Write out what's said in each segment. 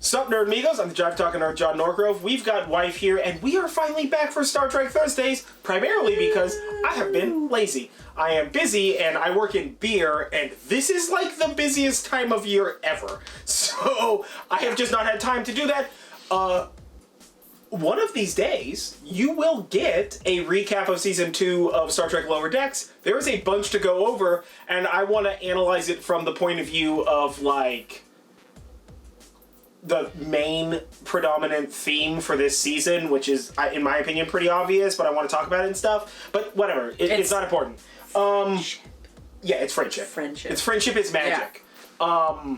Sup, Nerdmigos? I'm the Jive Talking Nerd, John Norgrove. We've got Wife here, and we are finally back for Star Trek Thursdays, primarily because I have been lazy. I am busy, and I work in beer, and this is like the busiest time of year ever. So, I have just not had time to do that. One of these days, you will get a recap of Season 2 of Star Trek Lower Decks. There is a bunch to go over, and I want to analyze it from the point of view of, like, the main predominant theme for this season, which is, in my opinion, pretty obvious, but I want to talk about it and stuff. But whatever, it's not important. Yeah, it's friendship. Friendship. It's friendship is magic. Yeah.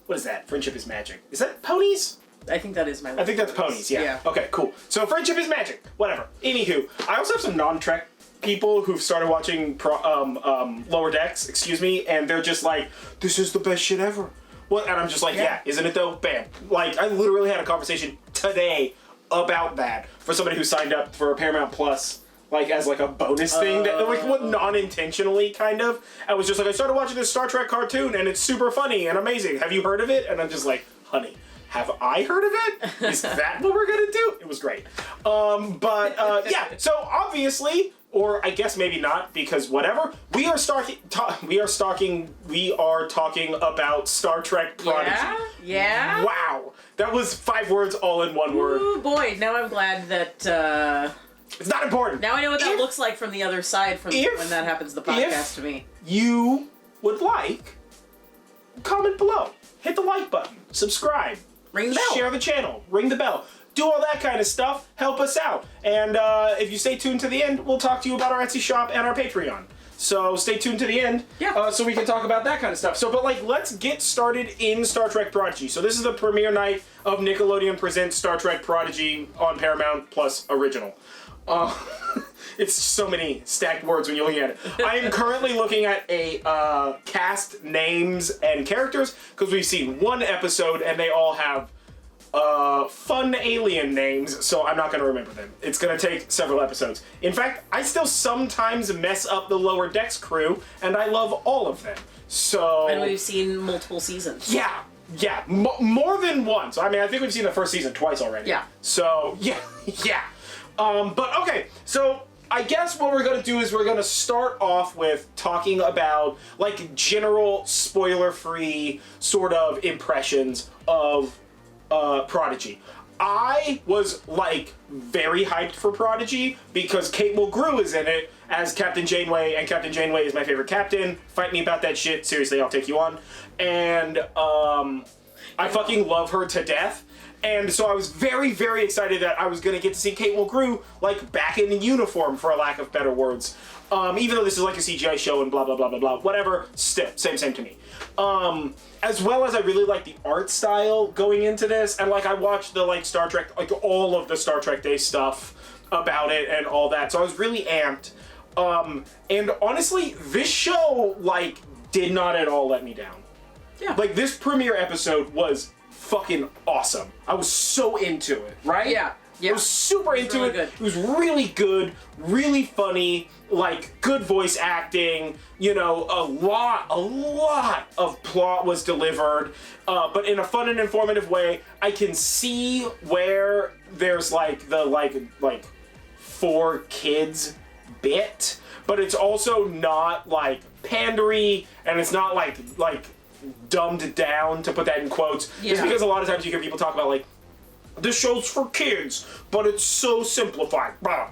What is that? Friendship is magic. Is that ponies? I think that is my. I think that's ponies. Yeah. Okay, cool. So friendship is magic. Whatever. Anywho, I also have some non-Trek people who've started watching Lower Decks. Excuse me, and they're just like, "This is the best shit ever." What? And I'm just like, yeah, isn't it though? Bam. Like, I literally had a conversation today about that for somebody who signed up for Paramount Plus, like, as, like, a bonus thing, that, like, what, non-intentionally, kind of. I was just like, I started watching this Star Trek cartoon, and it's super funny and amazing. Have you heard of it? And I'm just like, honey, have I heard of it? Is that what we're gonna do? It was great. Yeah, so obviously, or I guess maybe not, because whatever, we are talking about Star Trek Prodigy. Yeah? Wow. That was 5 words all in one word. Ooh, boy, now I'm glad that, It's not important. now I know what that looks like from the other side when that happens to the podcast to me. You would like, comment below. Hit the like button. Subscribe. Ring the bell. Share the channel. Ring the bell. Do all that kind of stuff. Help us out. And if you stay tuned to the end, we'll talk to you about our Etsy shop and our Patreon. So stay tuned to the end, so we can talk about that kind of stuff. So, but like, let's get started in Star Trek Prodigy. So this is the premiere night of Nickelodeon Presents Star Trek Prodigy on Paramount Plus Original. It's so many stacked words when you're looking at it. I am currently looking at a cast names and characters, because we've seen one episode and they all have fun alien names, so I'm not going to remember them. It's going to take several episodes. In fact, I still sometimes mess up the Lower Decks crew, and I love all of them. So... And we've seen multiple seasons. Yeah, more than once. I mean, I think we've seen the first season twice already. Yeah. So, yeah. But okay, so I guess what we're going to do is we're going to start off with talking about, like, general spoiler-free sort of impressions of Prodigy. I was, like, very hyped for Prodigy because Kate Mulgrew is in it as Captain Janeway, and Captain Janeway is my favorite captain. Fight me about that shit. Seriously, I'll take you on. And I fucking love her to death. And so I was very, very excited that I was going to get to see Kate Mulgrew, like, back in uniform, for a lack of better words. Even though this is like a CGI show and blah, blah, blah, blah, blah. Whatever. Still, same to me. As well as I really like the art style going into this. And, like, I watched the, like, Star Trek, like, all of the Star Trek Day stuff about it and all that. So I was really amped. And honestly, this show, like, did not at all let me down. Yeah. Like, this premiere episode was fucking awesome. I was so into it, right? Yeah. I was super into it. Good. It was really good, really funny, like, good voice acting, you know, a lot of plot was delivered, but in a fun and informative way. I can see where there's, like, the, like, for kids bit, but it's also not, like, pandery, and it's not, like, dumbed down, to put that in quotes. It's because a lot of times you hear people talk about, like, this show's for kids, but it's so simplified. Blah.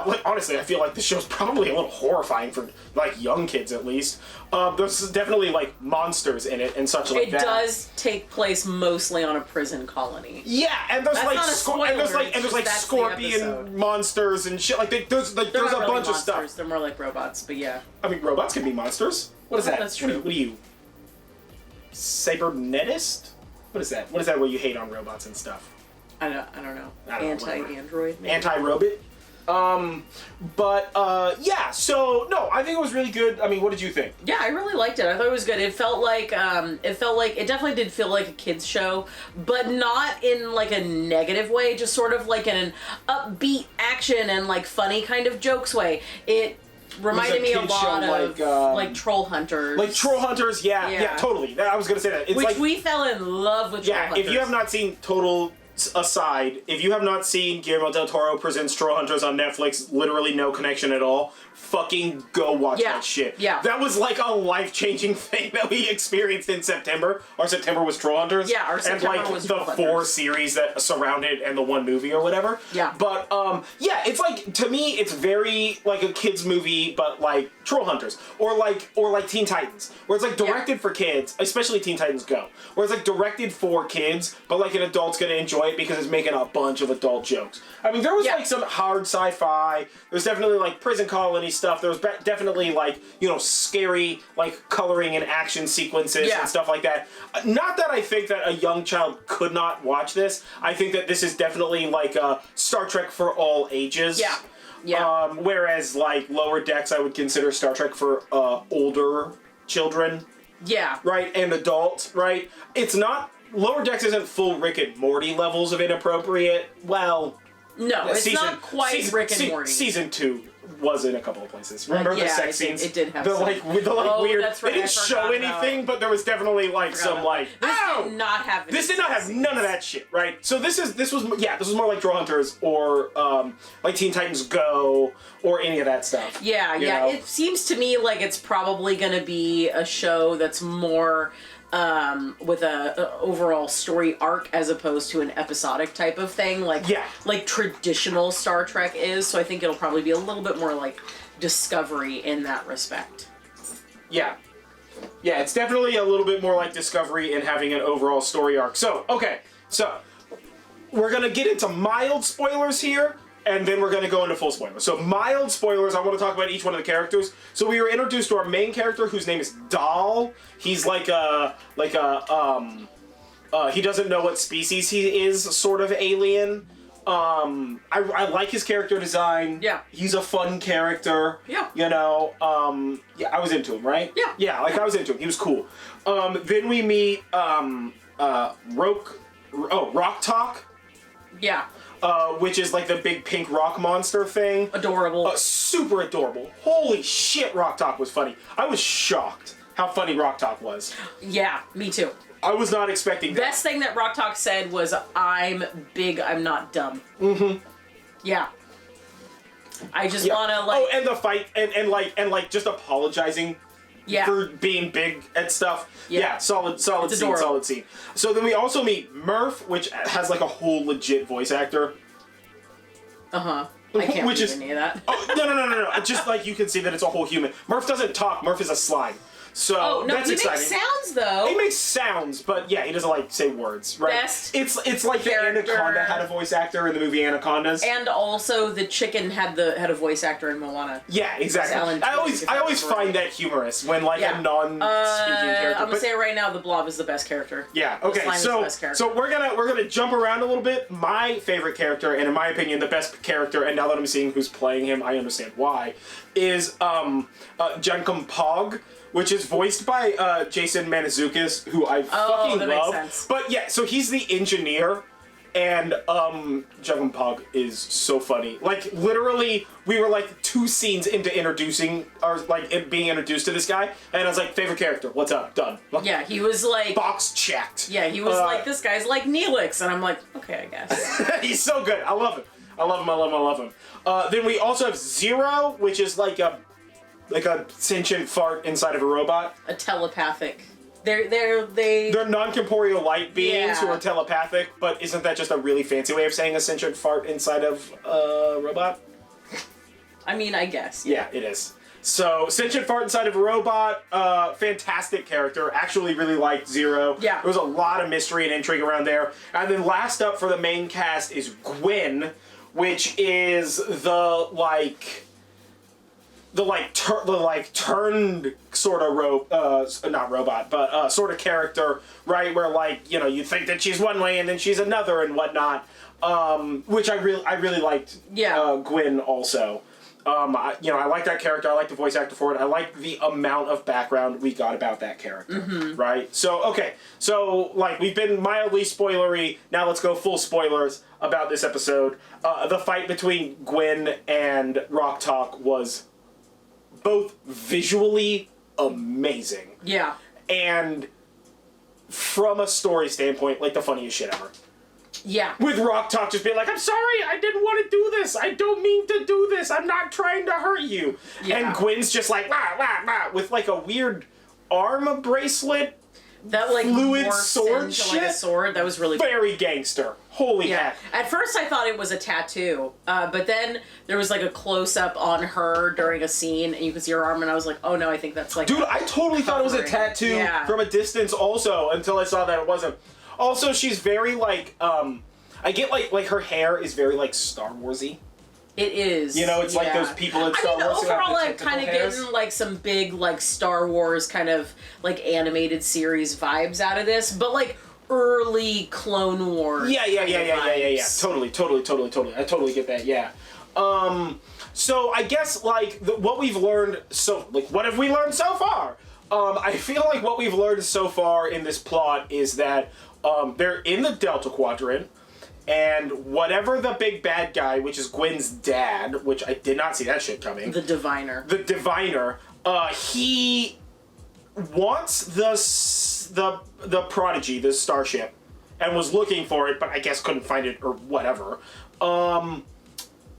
Like, honestly, I feel like this show's probably a little horrifying for, like, young kids, at least. There's definitely, like, monsters in it and such like that. It does take place mostly on a prison colony. Yeah, and there's, like, there's scorpion monsters and shit. Like, there's a bunch of stuff. They're more like robots, but yeah. I mean, robots can be monsters. What is that? That's true. What are you? Cybernetist? What is that? What is that where you hate on robots and stuff? I don't know. Anti-android? Anti-robot? Yeah, so, no, I think it was really good. I mean, what did you think? Yeah, I really liked it. I thought it was good. It definitely did feel like a kid's show, but not in, like, a negative way, just sort of like in an upbeat action and, like, funny kind of jokes way. It Reminded me a kid lot show of like Troll Hunters. Like Troll Hunters, yeah, totally. I was gonna say that. It's which like, we fell in love with. Troll Hunters. If you have not seen Total aside, if you have not seen Guillermo del Toro presents Troll Hunters on Netflix, literally no connection at all, fucking go watch that shit. Yeah. That was like a life-changing thing that we experienced in September. Our September was Troll Hunters. Yeah, our September and like was the Troll 4 Hunters. series that surrounded and the 1 movie or whatever. Yeah. But it's like, to me, it's very like a kids movie, but like Troll Hunters or like Teen Titans, where it's like directed for kids, especially Teen Titans Go, where it's like directed for kids, but like an adult's gonna enjoy it because it's making a bunch of adult jokes. I mean, there was like some hard sci-fi. There's definitely like prison colony stuff. There was definitely like, scary like coloring and action sequences and stuff like that. Not that I think that a young child could not watch this. I think that this is definitely like a Star Trek for all ages. Yeah. Yeah. Whereas like Lower Decks, I would consider Star Trek for older children. Yeah. Right? And adults, right? It's not... Lower Decks isn't full Rick and Morty levels of inappropriate. Well... No, it's not quite Rick and Morty. Season 2 was in a couple of places. Remember the sex scenes? It did have the weird... That's right, they didn't show anything, but there was definitely like some like... This did not have any This did not have none of that shit, right? So this was more like Troll Hunters or like Teen Titans Go or any of that stuff. Yeah, you know? It seems to me like it's probably going to be a show that's more with a overall story arc as opposed to an episodic type of thing, like traditional Star Trek is. So I think it'll probably be a little bit more like Discovery in that respect. Yeah. Yeah, it's definitely a little bit more like Discovery in having an overall story arc. So, okay. So, we're going to get into mild spoilers here, and then we're going to go into full spoilers. So, mild spoilers, I want to talk about each one of the characters. So, we were introduced to our main character, whose name is Dahl. He's he doesn't know what species he is, sort of alien. I like his character design. Yeah. He's a fun character. Yeah. I was into him, right? Yeah. Yeah, I was into him. He was cool. Then we meet, Rock Talk. Yeah. Which is like the big pink rock monster thing. Adorable. Super adorable. Holy shit, Rock Talk was funny. I was shocked how funny Rock Talk was. Yeah, me too. I was not expecting that. Best thing that Rock Talk said was, "I'm big, I'm not dumb." Mm-hmm. Yeah. I just wanna like. Oh, and the fight, and just apologizing. Yeah. For being big and stuff. Yeah, solid scene. So then we also meet Murph, which has like a whole legit voice actor. I can't believe any of that. Oh, no. Just like you can see that it's a whole human. Murph doesn't talk. Murph is a slime. So that's exciting. He makes sounds though. He makes sounds, but yeah, he doesn't like say words, right? Best it's like character. the Anaconda had a voice actor in the movie Anacondas. And also the chicken had a voice actor in Moana. Yeah, exactly. I always find that humorous when like a non-speaking character. I'm gonna say it right now, the Blob is the best character. Yeah. Okay. So we're gonna jump around a little bit. My favorite character, and in my opinion, the best character, and now that I'm seeing who's playing him, I understand why, is Jankum Pog, which is voiced by Jason Mantzoukas, who I fucking love. Makes sense. But yeah, so he's the engineer, and Jankum Pog is so funny. Like literally, we were like 2 scenes into being introduced to this guy, and I was like, favorite character, what's up? Done. Yeah, he was like box checked. Yeah, he was like, this guy's like Neelix, and I'm like, okay, I guess. He's so good. I love him. I love him. Then we also have Zero, which is like a sentient fart inside of a robot. A telepathic. They're non-corporeal light beings who Yeah. are telepathic, but isn't that just a really fancy way of saying a sentient fart inside of a robot? I mean, I guess. Yeah, it is. So, sentient fart inside of a robot, fantastic character. Actually really liked Zero. Yeah. There was a lot of mystery and intrigue around there. And then last up for the main cast is Gwen, which is turned sort of not robot, but sort of character, right? Where you think that she's one way and then she's another and whatnot. Which I really liked. Yeah. Gwen also. I like that character. I like the voice actor for it. I like the amount of background we got about that character. Mm-hmm. Right? So, okay. So, we've been mildly spoilery. Now let's go full spoilers about this episode. The fight between Gwen and Rock Talk was both visually amazing. Yeah. And from a story standpoint, like the funniest shit ever. Yeah. With Rock Talk just being like, I'm sorry, I didn't want to do this. I don't mean to do this. I'm not trying to hurt you. Yeah. And Gwen's just like, wah, wah, wah, with like a weird arm bracelet. That like fluid sword shit. Like a sword. That was really very gangster. Holy heck. At first I thought it was a tattoo, but then there was like a close up on her during a scene, and you could see her arm, and I was like, oh no, I think that's like. Dude, I totally thought it was a tattoo from a distance, also, until I saw that it wasn't. Also, she's very like I get like her hair is very like Star Warsy. It is. You know, it's like those people in Star Wars. Overall, like kind of getting like some big like Star Wars kind of like animated series vibes out of this, but like early Clone Wars. Yeah. Totally. I totally get that. Yeah. So I guess like what we've learned. So like, what have we learned so far? I feel like what we've learned so far in this plot is that they're in the Delta Quadrant. And whatever the big bad guy, which is Gwen's dad, which I did not see that shit coming. The Diviner. He wants the Prodigy, the starship, and was looking for it, but I guess couldn't find it or whatever.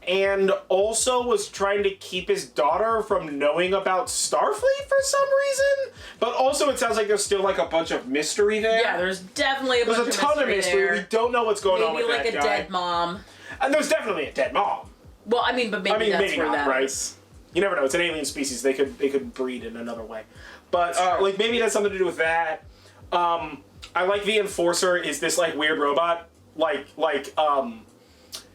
And also was trying to keep his daughter from knowing about Starfleet for some reason. But also it sounds like there's still like a bunch of mystery there. Yeah, there's definitely a bunch of mystery. There's a ton of mystery. There. We don't know what's going on with that guy. Maybe like a dead mom. And there's definitely a dead mom. Well, I mean, that's maybe where not, that right? is. You never know. It's an alien species. They could breed in another way. But like maybe it has something to do with that. I like the Enforcer is this like weird robot.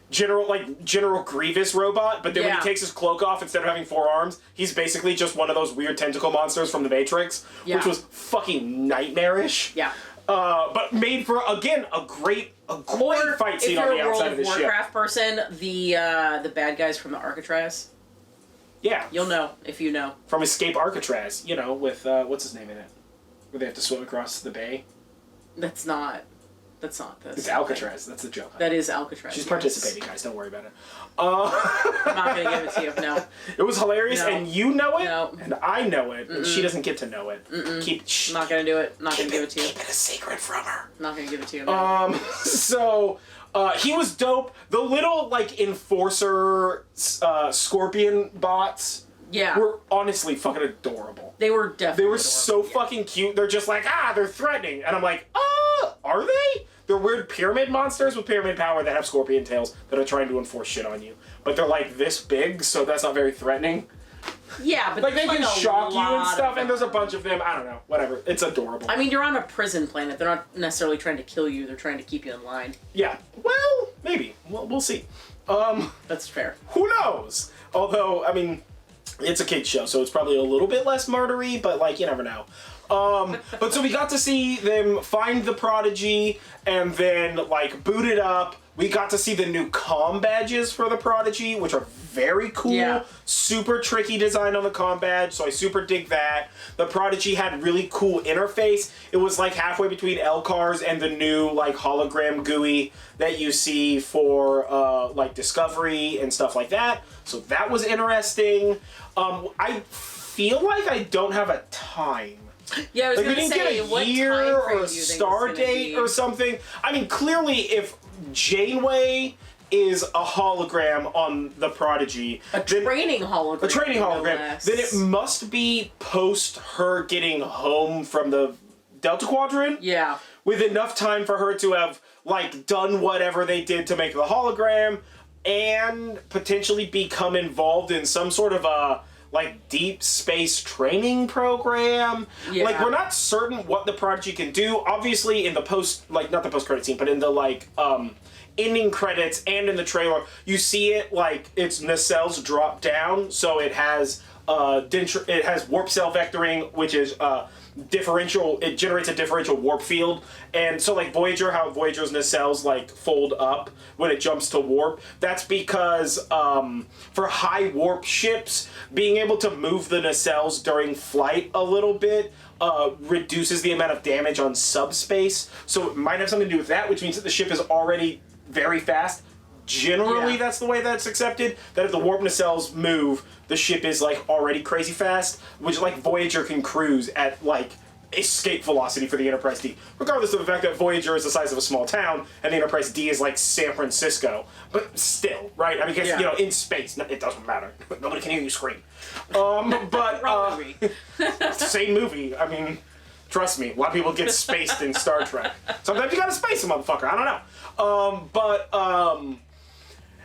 General Grievous robot, but then when he takes his cloak off, instead of having 4 arms, he's basically just one of those weird tentacle monsters from the Matrix, which was fucking nightmarish. Yeah. But made for, again, a great fight scene on the outside of the ship. If you're a World of Warcraft person, the bad guys from the Alcatraz. Yeah. You'll know if you know. From Escape Alcatraz, you know, with, what's his name in it? Where they have to swim across the bay. That's not this. It's Alcatraz. That's the joke. That is Alcatraz. She's participating, guys. Don't worry about it. I'm not going to give it to you. No. It was hilarious, and you know it, and I know it, and she doesn't get to know it. I'm not going to do it. Not going to give it to you. Keep it a secret from her. Not going to give it to you. No. So he was dope. The little like Enforcer scorpion bots were honestly fucking adorable. They were definitely They were so fucking cute. They're just like, they're threatening. And I'm like, are they? They're weird pyramid monsters with pyramid power that have scorpion tails that are trying to enforce shit on you. But they're like this big, so that's not very threatening. Yeah, but like they can shock you and stuff, and there's a bunch of them. I don't know. Whatever. It's adorable. I mean, you're on a prison planet. They're not necessarily trying to kill you. They're trying to keep you in line. Yeah. Well, maybe. We'll see. That's fair. Who knows? Although, I mean, it's a kid's show, so it's probably a little bit less murdery, but like, you never know. But so we got to see them find the Prodigy and then like boot it up. We got to see the new comm badges for the Prodigy, which are very cool. Yeah. Super tricky design on the comm badge, so I super dig that. The Prodigy had really cool interface. It was like halfway between LCARS and the new like hologram GUI that you see for like Discovery and stuff like that. So that was interesting. I feel like I don't have a time. Yeah, I was like, going to say, what time frame do you think? A year or a star date or something? I mean, clearly, if Janeway is a hologram on the Prodigy, a training hologram, then it must be post her getting home from the Delta Quadrant. Yeah, with enough time for her to have like done whatever they did to make the hologram, and potentially become involved in some sort of a like deep space training program. Yeah. Like we're not certain what the Prodigy can do. Obviously in the post, like not the post credit scene, but in the like ending credits and in the trailer, you see it like its nacelles drop down, so it has warp cell vectoring, which is differential. It generates a differential warp field, and so like Voyager, how Voyager's nacelles like fold up when it jumps to warp. That's because for high warp ships, being able to move the nacelles during flight a little bit reduces the amount of damage on subspace. So it might have something to do with that, which means that the ship is already very fast, generally that's the way that's accepted. That if the warp nacelles move, the ship is like already crazy fast, which like Voyager can cruise at like escape velocity for the Enterprise D, regardless of the fact that Voyager is the size of a small town and the Enterprise D is like San Francisco. But still, right? I mean, because, you know, in space, it doesn't matter. Nobody can hear you scream. But Wrong movie. Same movie. I mean, trust me, a lot of people get spaced in Star Trek. Sometimes you gotta space a motherfucker. I don't know.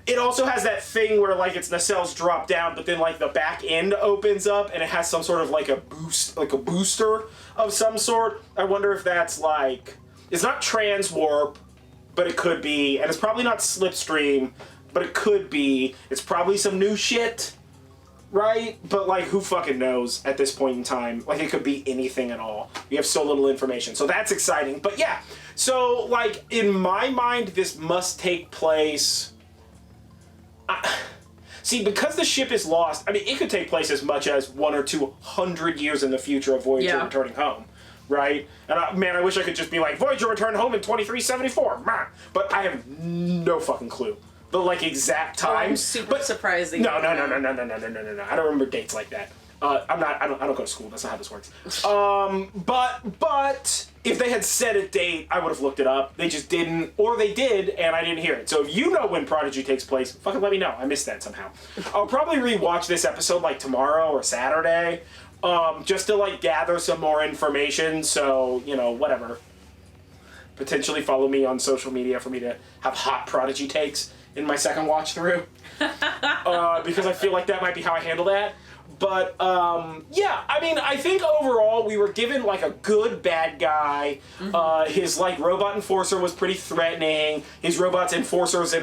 It also has that thing where like its nacelles drop down, but then like the back end opens up and it has some sort of like a boost, like a booster of some sort. I wonder if that's like, it's not transwarp, but it could be, and it's probably not slipstream, but it could be. It's probably some new shit, right? But like, who fucking knows at this point in time? Like, it could be anything at all. We have so little information, so that's exciting. But yeah, so like in my mind, this must take place. See, because the ship is lost, I mean, it could take place as much as 100 or 200 years in the future of Voyager returning home, right? And man, I wish I could just be like, Voyager returned home in 2374, but I have no fucking clue. The like exact times. I'm super surprised that you No. I don't remember dates like that. I don't go to school. That's not how this works. But if they had said a date, I would have looked it up. They just didn't, or they did, and I didn't hear it. So if you know when Prodigy takes place, fucking let me know. I missed that somehow. I'll probably rewatch this episode like tomorrow or Saturday, just to like gather some more information. So, you know, whatever. Potentially follow me on social media for me to have hot Prodigy takes in my second watch through. Because I feel like that might be how I handle that. But, yeah, I mean, I think overall we were given, like, a good bad guy. His, like, robot enforcer was pretty threatening. His robots enforcers,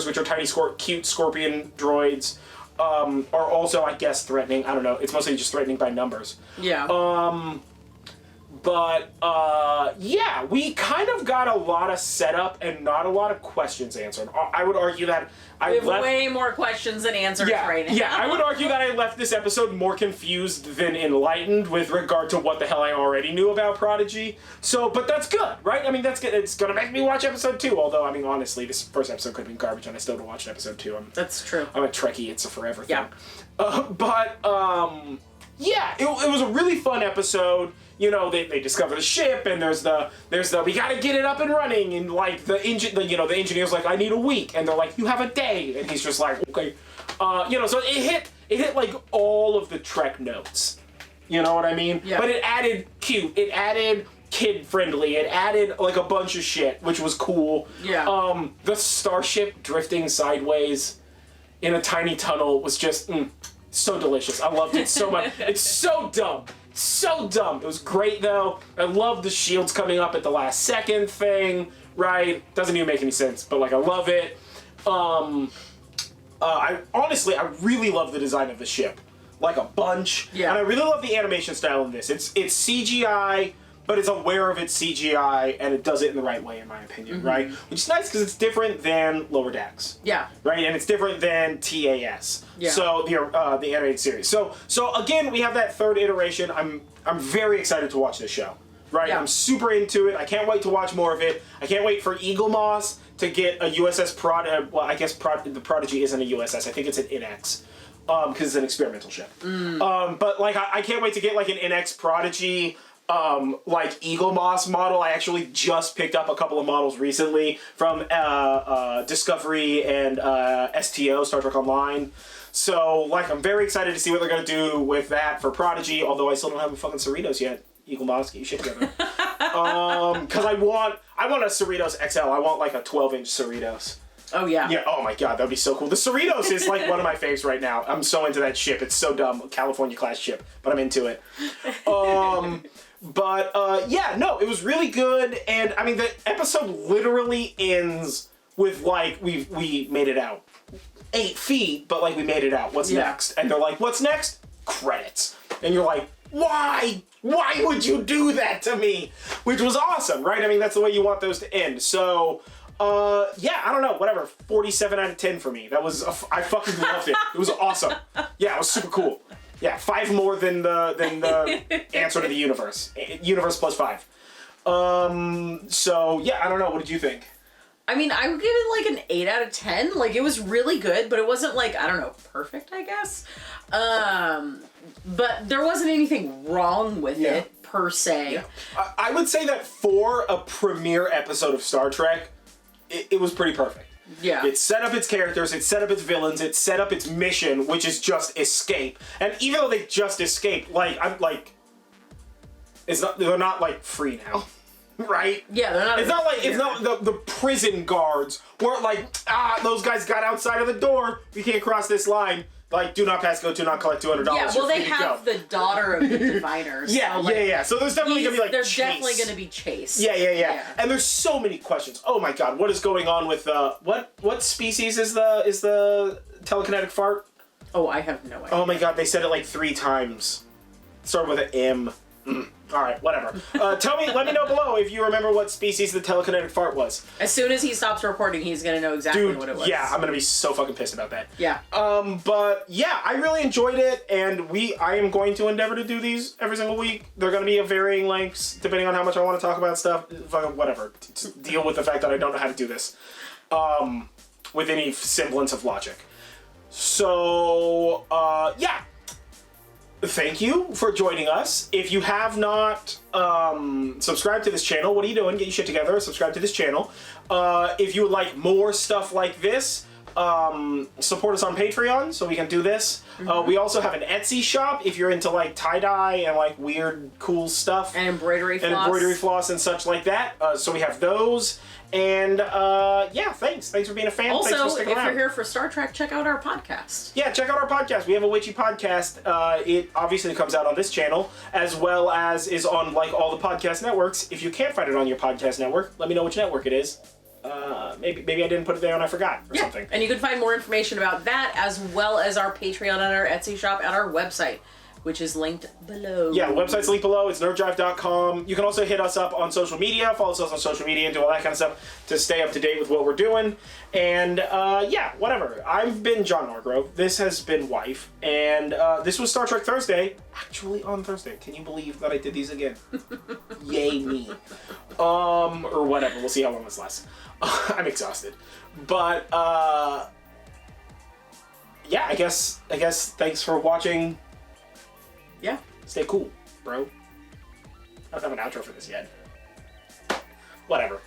which are tiny, cute scorpion droids, are also, I guess, threatening. I don't know. It's mostly just threatening by numbers. Yeah. But, yeah, we kind of got a lot of setup and not a lot of questions answered. I would argue that we have way more questions than answers right now. Yeah, I would argue that I left this episode more confused than enlightened with regard to what the hell I already knew about Prodigy. So, but that's good, right? I mean, that's good. It's gonna make me watch episode 2, although, I mean, honestly, this first episode could have been garbage and I still would watch episode 2. That's true. I'm a Trekkie, it's a forever thing. Yeah. Yeah, it was a really fun episode. You know, they discover the ship, and there's the we gotta get it up and running, and like the engineer's like, I need a week, and they're like, you have a day, and he's just like, okay, you know, so it hit like all of the Trek notes, you know what I mean? Yeah. But it added cute, it added kid friendly, it added like a bunch of shit, which was cool. Yeah. The starship drifting sideways in a tiny tunnel was just so delicious. I loved it so much. It's so dumb. So dumb. It was great though. I love the shields coming up at the last second thing, right? Doesn't even make any sense, but like I love it. I really love the design of the ship. Like a bunch. Yeah. And I really love the animation style in this. It's CGI, but it's aware of its CGI and it does it in the right way, in my opinion, right? Which is nice because it's different than Lower Decks. Yeah. Right, and it's different than TAS. Yeah. So the animated series. So again, we have that third iteration. I'm very excited to watch this show. Right, Yeah. I'm super into it. I can't wait to watch more of it. I can't wait for Eagle Moss to get a USS well, I guess the Prodigy isn't a USS. I think it's an NX. Because it's an experimental ship. But like I can't wait to get like an NX Prodigy. Like Eagle Moss model. I actually just picked up a couple of models recently from Discovery and STO, Star Trek Online. So, like, I'm very excited to see what they're going to do with that for Prodigy, although I still don't have a fucking Cerritos yet. Eagle Moss, get your shit together. Because I want a Cerritos XL. I want, like, a 12-inch Cerritos. Oh, yeah. Yeah, oh my god, that would be so cool. The Cerritos is, like, one of my faves right now. I'm so into that ship. It's so dumb. California-class ship. But I'm into it. Yeah, no, it was really good, and I mean the episode literally ends with like we made it out. 8 feet, but like we made it out. What's next? And they're like, what's next? Credits. And you're like, why? Why would you do that to me? Which was awesome, right? I mean, that's the way you want those to end. So, yeah, I don't know, whatever. 47 out of 10 for me. That was, I fucking loved it. It was awesome. Yeah, it was super cool. Yeah, 5 more than the answer to the universe. Universe plus 5. So, yeah, I don't know. What did you think? I mean, I would give it like an 8 out of 10. Like, it was really good, but it wasn't like, I don't know, perfect, I guess. But there wasn't anything wrong with it, per se. Yeah. I would say that for a premiere episode of Star Trek, it was pretty perfect. Yeah. It set up its characters, it set up its villains, it set up its mission, which is just escape. And even though they just escaped, like, they're not, like, free now. Right? Yeah, they're not. It's not like, it's not the prison guards weren't like, those guys got outside of the door, we can't cross this line. Like, do not pass go, do not collect $200. Yeah, well, they have the daughter of the diviners. Yeah, so, like, So there's definitely gonna be, like, there's chase. definitely gonna be chase. Yeah. And there's so many questions. Oh my god, what is going on with, what species is the telekinetic fart? Oh, I have no idea. Oh my god, they said it like 3 times. Started with an M. Alright, whatever. Let me know below if you remember what species the telekinetic fart was. As soon as he stops recording, he's gonna know exactly what it was. Yeah, I'm gonna be so fucking pissed about that. Yeah. But yeah, I really enjoyed it, and I am going to endeavor to do these every single week. They're gonna be of varying lengths, depending on how much I want to talk about stuff. Fucking whatever. Just deal with the fact that I don't know how to do this. With any semblance of logic. So, yeah. Thank you for joining us. If you have not subscribed to this channel, what are you doing? Get your shit together. Subscribe to this channel. If you would like more stuff like this, support us on Patreon so we can do this. We also have an Etsy shop if you're into like tie-dye and like weird cool stuff. And embroidery floss. And embroidery floss and such like that. So we have those. And yeah, thanks. Thanks for being a fan. Also, thanks for sticking around. If you're here for Star Trek, check out our podcast. Yeah, check out our podcast. We have a witchy podcast. It obviously comes out on this channel, as well as is on like all the podcast networks. If you can't find it on your podcast network, let me know which network it is. Maybe I didn't put it there and I forgot or something. And you can find more information about that, as well as our Patreon and our Etsy shop at our website, which is linked below. Yeah, the website's linked below. It's nerddrive.com. You can also hit us up on social media, follow us on social media, and do all that kind of stuff to stay up to date with what we're doing. And yeah, whatever. I've been John Norgrove. This has been Wife. And this was Star Trek Thursday. Actually on Thursday. Can you believe that I did these again? Yay me. Or whatever. We'll see how long this lasts. I'm exhausted. But yeah, I guess thanks for watching. Yeah. Stay cool, bro. I don't have an outro for this yet. Whatever.